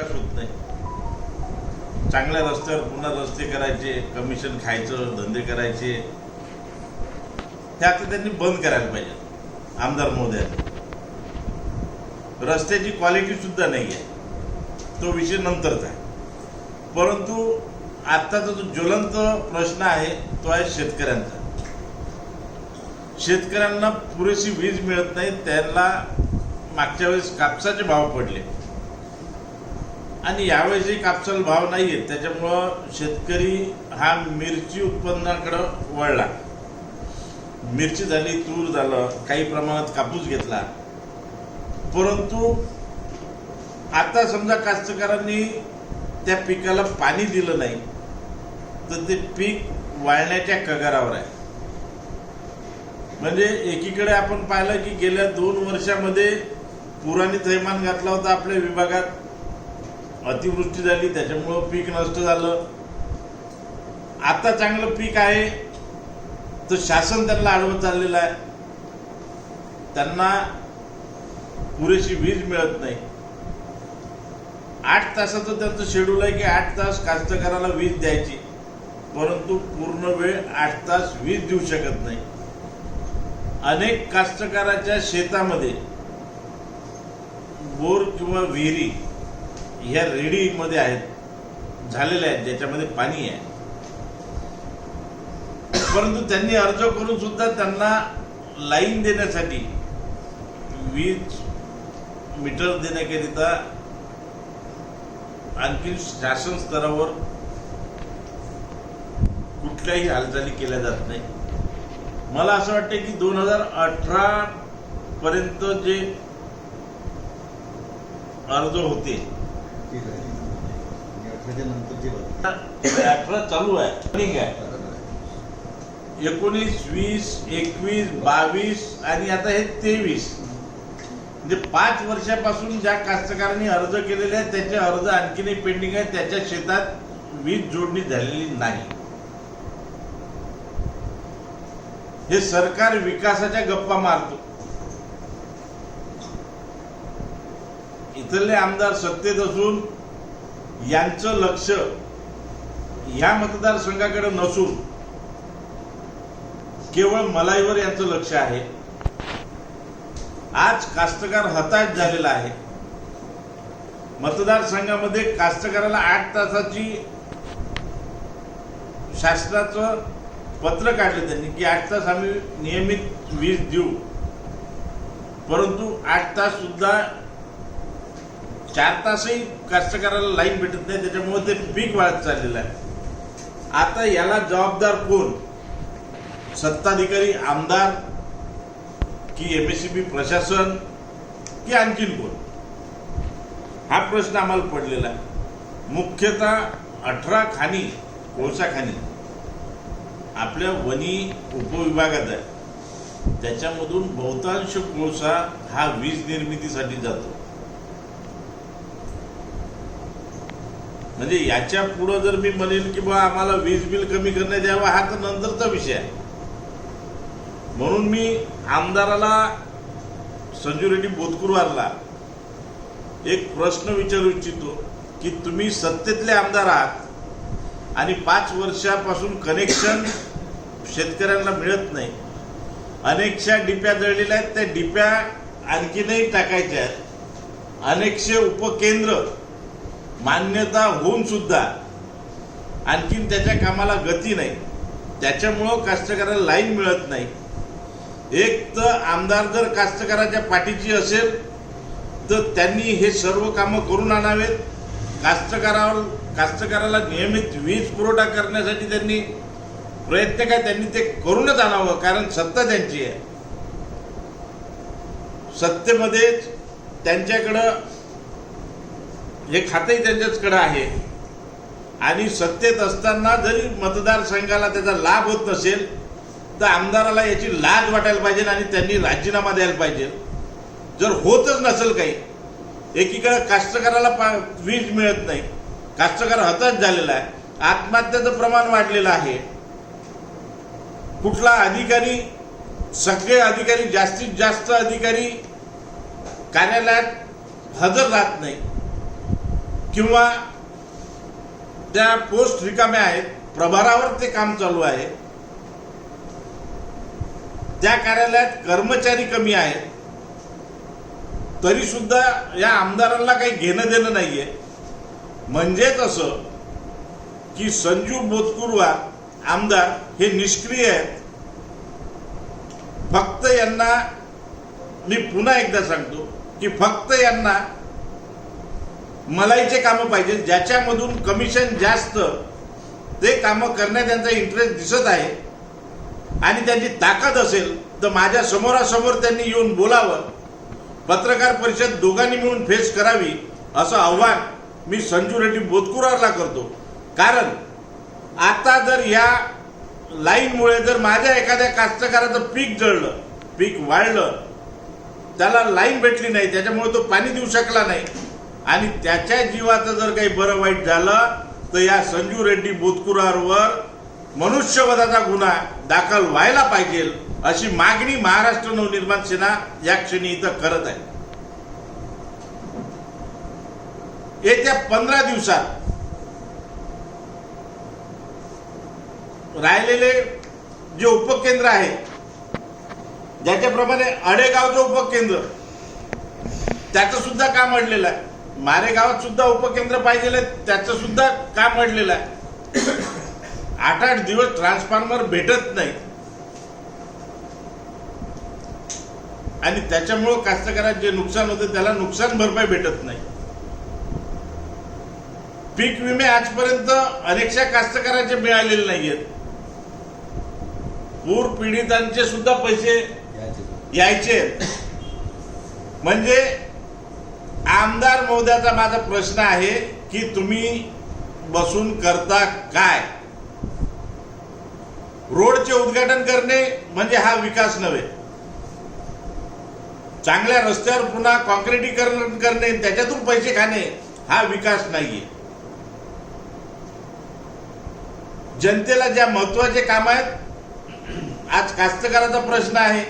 विकास होत नाही। चांगल्या रस्त्यावर पुन्हा रस्ते करायचे, कमिशन खायचं, धंदे करायचे, हे आता त्यांनी बंद करायला पाहिजे आमदार महोदयांनी। रस्त्याची क्वालिटी सुद्धा नाही आहे, तो विषय नंतरचा आहे। परंतु आत्ताचा जो ज्वलंत प्रश्न आहे तो आहे शेतकऱ्यांचा। शेतकऱ्यांना पुरेशी वीज मिळत नाही, त्यांना मागच्या वेळेस कापसाचे भाव पडले आणि यावेळेसही कापसाला भाव नाही आहेत, त्याच्यामुळं शेतकरी हा मिरची उत्पन्नाकडे वळला। मिरची झाली, तूर झालं, काही प्रमाणात कापूस घेतला। परंतु आता समजा कास्तकारांनी त्या पिकाला पाणी दिलं नाही तर ते पीक वाळण्याच्या कगारावर आहे। म्हणजे एकीकडे आपण पाहिलं की गेल्या 2 वर्षामध्ये पुराने थैमान घातला होता आपल्या विभागात, अतिवृष्टी झाली, त्याच्यामुळं पीक नष्ट झालं। आता चांगलं पीक आहे तर शासन त्यांना अडवत चाललेलं आहे, त्यांना पुरेशी वीज मिळत नाही। 8 तासाचं त्यांचं शेड्यूल आहे की 8 तास कास्तकाराला वीज द्यायची, परंतु पूर्ण वेळ 8 तास वीज देऊ शकत नाही। अनेक कास्तकाराच्या शेतामध्ये बोर किंवा विहिरी ह्या रेडीमध्ये आहेत, झालेल्या आहेत, ज्याच्यामध्ये पाणी आहे, परंतु त्यांनी अर्ज करून सुद्धा त्यांना लाईन देण्यासाठी, वीज मीटर देण्याकरिता आणखी शासन स्तरावर कुठल्याही हालचाली केल्या जात नाही। मला असं वाटतं की 2018 पर्यंत जे अर्ज होते, 18 चालू आहे, 19, 20, 21, 22 आणि आता हे 23, म्हणजे 5 वर्षापासून ज्या कास्तकारांनी अर्ज केलेले आहेत त्याचे अर्ज आणखीनही पेंडिंग आहे, त्याच्या शेतात वीज जोडणी झालेली नाही। हे सरकार विकासाच्या गप्पा मारतो। इथले आमदार सत्तेत असून यांचं लक्ष या मतदारसंघाकडे नसून केवळ मलाईवर यांचं लक्ष आहे। आज कास्तकार हताश झालेला आहे। मतदारसंघामध्ये कास्तकाराला 8 तासाची शासनाचं पत्र काढले त्यांनी की 8 तास आम्ही नियमित वीज देऊ, परंतु 8 तास सुद्धा 4 तासही कास्तकाराला लाईन भेटत नाही, त्याच्यामुळे ते पीक वाढत चाललेलं आहे। आता याला जबाबदार कोण? सत्ताधिकारी, आमदार की एमएससीबी प्रशासन की आणखीन कोण? हा प्रश्न आम्हाला पडलेला आहे। मुख्यतः 18 खाणी, कोळसा खाणी आपल्या वनी उपविभागात आहे, त्याच्यामधून बहुतांश कोळसा हा वीज निर्मितीसाठी जातो। म्हणजे याच्या पुढे जर मी म्हणेन की बा आम्हाला वीज बिल कमी करण्यात यावं, हा तर नंतरचा विषय आहे। म्हणून मी आमदाराला, संजू रेड्डी बोतकुरवारला एक प्रश्न विचारू इच्छितो की तुम्ही सत्तेतले आमदार आहात आणि 5 वर्षापासून कनेक्शन शेतकऱ्यांना मिळत नाही। अनेकशा डिप्या जळलेल्या आहेत, त्या डिप्या आणखीनही टाकायच्या आहेत। अनेकशे उपकेंद्र मान्यता होऊन सुद्धा आणखीन त्याच्या कामाला गती नाही, त्याच्यामुळं कास्तकाराला लाईन मिळत नाही। एक तर आमदार जर कास्तकाराच्या पाठीची असेल तर त्यांनी हे सर्व कामं करून आणावेत। कास्तकाराला नियमित वीज पुरवठा करण्यासाठी त्यांनी प्रयत्न काय त्यांनी ते करूनच आणावं, कारण सत्ता त्यांची आहे। सत्तेमध्येच त्यांच्याकडं हे खातंही त्यांच्याचकडे आहे आणि सत्तेत असताना जरी मतदारसंघाला त्याचा लाभ होत नसेल तर आमदाराला याची लाज वाटायला पाहिजे आणि त्यांनी राजीनामा द्यायला पाहिजे। जर होतच नसेल काही, एकीकडे कास्तकाराला वीज मिळत नाही, कास्तकार हताश झालेला आहे, आत्महत्याचं प्रमाण वाढलेलं आहे। कुठला अधिकारी, सगळे अधिकारी, जास्तीत जास्त अधिकारी कार्यालयात हजर राहत नाही। किंवा त्या पोस्ट रिकाम्या आहेत, प्रभारावर ते काम चालू आहे, त्या कार्यालयात कर्मचारी कमी आहेत, तरी सुद्धा या आमदारांना काही घेणं देणं नाहीये. म्हणजेच असं की संजू बोतकुरवार आमदार हे निष्क्रिय आहेत. फक्त यांना, मी पुन्हा एकदा सांगतो की फक्त यांना मलाईचे कामं पाहिजे, ज्याच्यामधून कमिशन जास्त, ते कामं करण्यात त्यांचा इंटरेस्ट दिसत आहे. आणि त्यांची ताकद असेल तर माझ्या समोरासमोर त्यांनी येऊन बोलावं, पत्रकार परिषद दोघांनी मिळून फेस करावी, असं आव्हान मी संजू रेड्डी बोतकुरवारला करतो. कारण आता जर या लाईनमुळे जर माझ्या एखाद्या कास्तकाराचं पीक जळलं, पीक वाढलं, त्याला लाईन भेटली नाही, त्याच्यामुळे तो पाणी देऊ शकला नाही, आणि त्याच्या जीवाचं जर काही बरं वाईट झालं तर या संजू रेड्डी बोतकुरवारवर मनुष्यवधाचा गुन्हा दाखल व्हायला पाहिजे, अशी मागणी महाराष्ट्र नवनिर्माण सेना या क्षणी इथं करत आहे. येत्या 15 दिवसात राहिलेले जे उपकेंद्र आहे, ज्याच्याप्रमाणे अडेगावचं उपकेंद्र, त्याचं सुद्धा काम अडलेलं आहे. मारेगावात सुद्धा उपकेंद्र पाहिजे, त्याचं सुद्धा काम अडलेलं आहे. 8-8 दिवस ट्रान्सफॉर्मर भेटत नाही, आणि त्याच्यामुळं कास्तकारांचे जे नुकसान होते त्याला नुकसान भरपाई भेटत नाही. पीक विमे आजपर्यंत अनेकशा कास्तकारांचे मिळालेले नाहीयेत. पूर पीडितांचे सुद्धा पैसे यायचे. म्हणजे आमदार महोदयाचा माझा प्रश्न आहे की तुम्ही बसून करता काय? रोडचे उद्घाटन करणे म्हणजे हा विकास नव्हे. चांगल्या रस्त्यावर पुन्हा कॉन्क्रिटीकरण करणे, त्याच्यातून पैसे खाणे हा विकास नाहीये. जनतेला ज्या महत्वाचे काम आहेत, आज कास्तकाराचा प्रश्न आहे.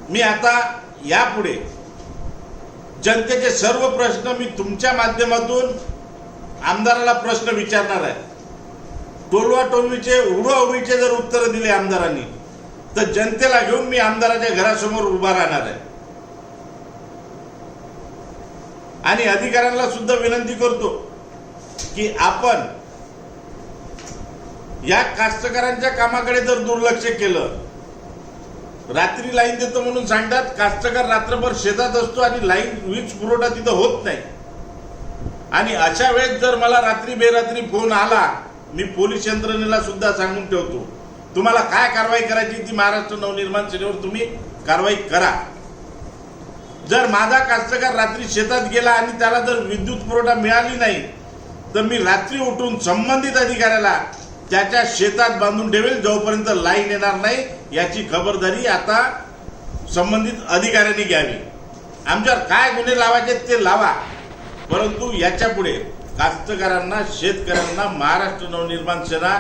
मी आता यापुढे जनतेचे सर्व प्रश्न मी तुमच्या माध्यमातून आमदाराला प्रश्न विचारणार आहे. टोलवा टोलवीचे, उडवाउडवीचे जर उत्तर दिले आमदारांनी तर जनतेला घेऊन मी आमदाराच्या घरासमोर उभा राहणार आहे. आणि अधिकाऱ्यांना सुद्धा विनंती करतो की आपण या कास्तकारांच्या कामाकडे जर दुर्लक्ष केलं, रात्री लाईन देतो म्हणून सांगतात, कास्तकार रात्रभर शेतात असतो आणि लाईन वीज पुरवठा तिथं होत नाही. आणि अशा वेळेस जर मला रात्री बेरात्री फोन आला, मी पोलीस यंत्रणेला सुद्धा सांगून ठेवतो, तुम्हाला काय कारवाई करायची ती महाराष्ट्र नवनिर्माण सेनेवर तुम्ही कारवाई करा. जर माझा कास्तकार रात्री शेतात गेला आणि त्याला जर विद्युत पुरवठा मिळाली नाही तर मी रात्री उठून संबंधित अधिकाऱ्याला त्याच्या शेतात बांधून ठेवेल, जोपर्यंत लाईन येणार नाही. याची खबरदारी आता संबंधित अधिकाऱ्यांनी घ्यावी. आमच्यावर काय गुन्हे लावायचे ते लावा, परंतु याच्या पुढे कास्तकारांना, शेतकऱ्यांना महाराष्ट्र नवनिर्माण सेना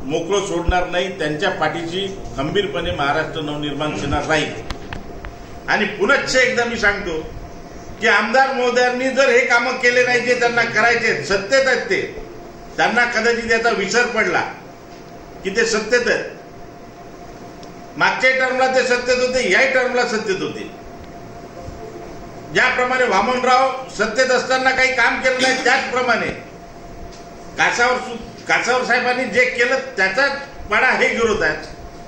मोकळं सोडणार नाही. त्यांच्या पाठीशी खंबीरपणे महाराष्ट्र नवनिर्माण सेना राहील. आणि पुनश्च एकदा मी सांगतो की आमदार महोदयांनी जर हे कामं केले नाही जे त्यांना करायचे, सत्तेत आहेत ते, त्यांना कदाचित याचा विसर पडला की ते सत्तेत आहेत. मागच्या टर्मला ते सत्तेत होते, याही टर्मला सत्तेत होते. ज्याप्रमाणे वामनराव सत्तेत असताना काही काम केलं नाही, त्याचप्रमाणे कासावर साहेबांनी जे केलं त्याचाच पाडा हे गिरवत आहेत.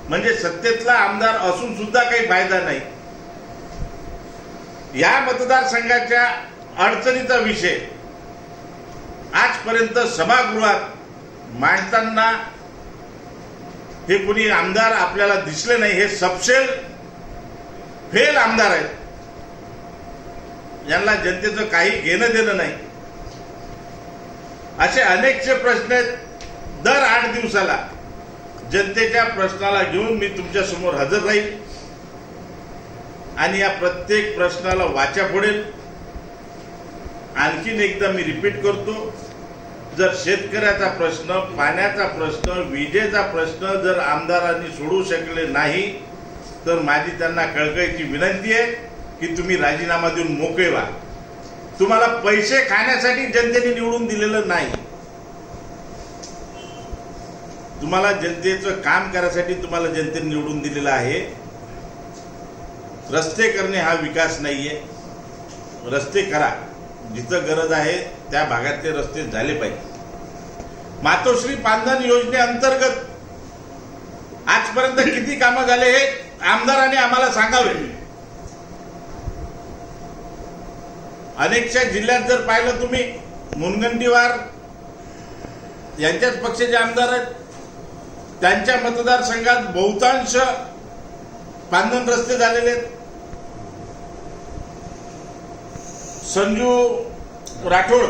म्हणजे सत्तेतला आमदार असून सुद्धा काही फायदा नाही. या मतदारसंघाच्या अडचणीचा विषय आजपर्यंत सभागृहात मांडताना हे कोणी आमदार आपल्याला दिसले नाही. हे सबसेल फेल आमदार आहेत. यांना जनतेचं काही घेणं देणं नाही. असे अनेकसे प्रश्न आहेत. दर 8 दिवसाला जनतेच्या प्रश्नाला घेऊन मी तुमच्या समोर हजर राहील आणि या प्रत्येक प्रश्नाला वाचा फोडेल. आणखीन एकदा मी रिपीट करतो, जर शेतकऱ्याचा प्रश्न, पाण्याचा प्रश्न, विजेचा प्रश्न जर आमदारांनी सोडवू शकले नाही तर माझी त्यांना कळकळीची विनंती आहे की तुम्ही राजीनामा देऊन मोकळे व्हा. तुम्हाला पैसे खाण्यासाठी जनतेने निवडून दिलेलं नाही. तुम्हाला जनतेचं काम करायसाठी तुम्हाला जनतेने निवडून दिलेलं आहे. रस्ते करणे हा विकास नाहीये. रस्ते करा, जिथं गरज आहे त्या भागात ते रस्ते झाले पाहिजे. मातोश्री पांधन योजनेअंतर्गत आजपर्यंत किती कामं झाले हे आमदारांनी आम्हाला सांगावे. अनेकशा जिल्ह्यात जर पाहिलं तुम्ही, मुनगंटीवार यांच्याच पक्षाचे आमदार आहेत, त्यांच्या मतदारसंघात बहुतांश पांधन रस्ते झालेले आहेत. संजू राठोड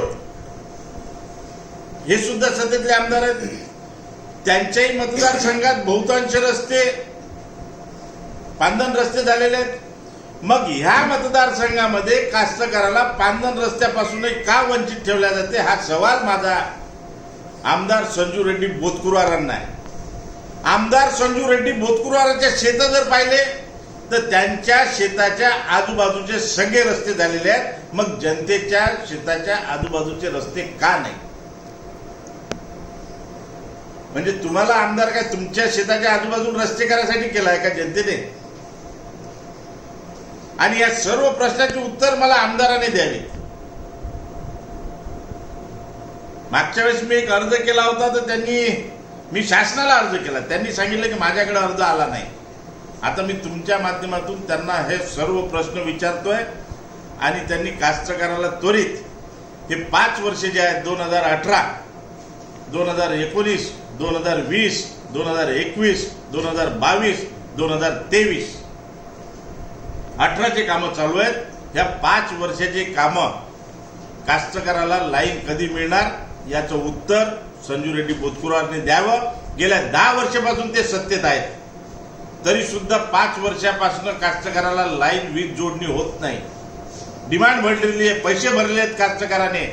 हे सुद्धा सध्यातले आमदार आहेत, त्यांच्याही मतदारसंघात बहुतांश रस्ते पांधन रस्ते झालेले आहेत. मग ह्या मतदारसंघामध्ये कास्तकाराला पांधन रस्त्यापासूनही का वंचित ठेवल्या जाते, हा सवाल माझा आमदार संजू रेड्डी बोतकुरवारांना आहे. आमदार संजू रेड्डी बोतकुरवारांच्या शेत जर पाहिले तर त्यांच्या शेताच्या आजूबाजूचे सगळे रस्ते झालेले आहेत. मग जनतेच्या शेताच्या आजूबाजूचे रस्ते का नाही? म्हणजे तुम्हाला आमदार काय तुमच्या शेताच्या आजूबाजूला रस्ते करायसाठी केलाय का जनतेने? आणि या सर्व प्रश्नाचे उत्तर मला आमदाराने द्यावे. मागच्या वेळेस मी एक अर्ज केला होता, तर मी शासनाला अर्ज केला, त्यांनी सांगितलं की माझ्याकडे अर्ज आला नाही. आता मी तुमच्या माध्यमातून त्यांना हे सर्व प्रश्न विचारतोय आणि त्यांनी कास्तकाराला त्वरित हे 5 वर्ष जे आहेत 2018, 2019, 2020, 2021, 2022, 2023 18चे कामं चालू आहेत. ह्या 5 वर्षाचे कामं कास्तकाराला लाईन कधी मिळणार याचं उत्तर संजू रेड्डी बोतकुरवारने द्यावं. गेल्या 10 वर्षापासून ते सत्तेत आहेत, तरी सुद्धा 5 वर्षापासून कास्तकाराला लाईन वीज जोडणी होत नाही. डिमांड भरलेली आहे, पैसे भरले आहेत कास्तकाराने,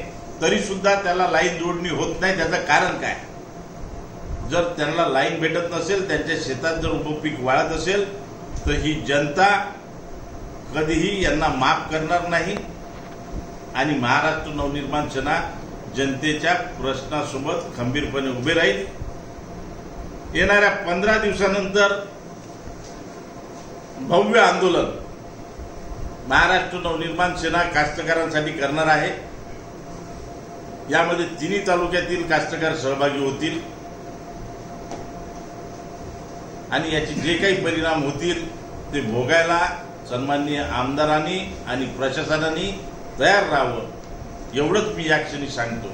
तरी सुद्धा त्याला लाईन जोडणी होत नाही. त्याचं कारण काय? जर त्यांना लाईन भेटत नसेल, त्यांच्या शेतात जर उभं पीक वाढत असेल, तर ही जनता कधीही यांना माफ करणार नाही. आणि महाराष्ट्र नवनिर्माण सेना जनतेच्या प्रश्नासोबत खंबीरपणे उभे राहील. येणाऱ्या 15 दिवसानंतर भव्य आंदोलन महाराष्ट्र नवनिर्माण सेना कास्तकारांसाठी करणार आहे. यामध्ये तिन्ही तालुक्यातील कास्तकार सहभागी होतील आणि याचे जे काही परिणाम होतील ते भोगायला सन्माननीय आमदारांनी आणि प्रशासनाने तयार राहावं, एवढंच मी या क्षणी सांगतो.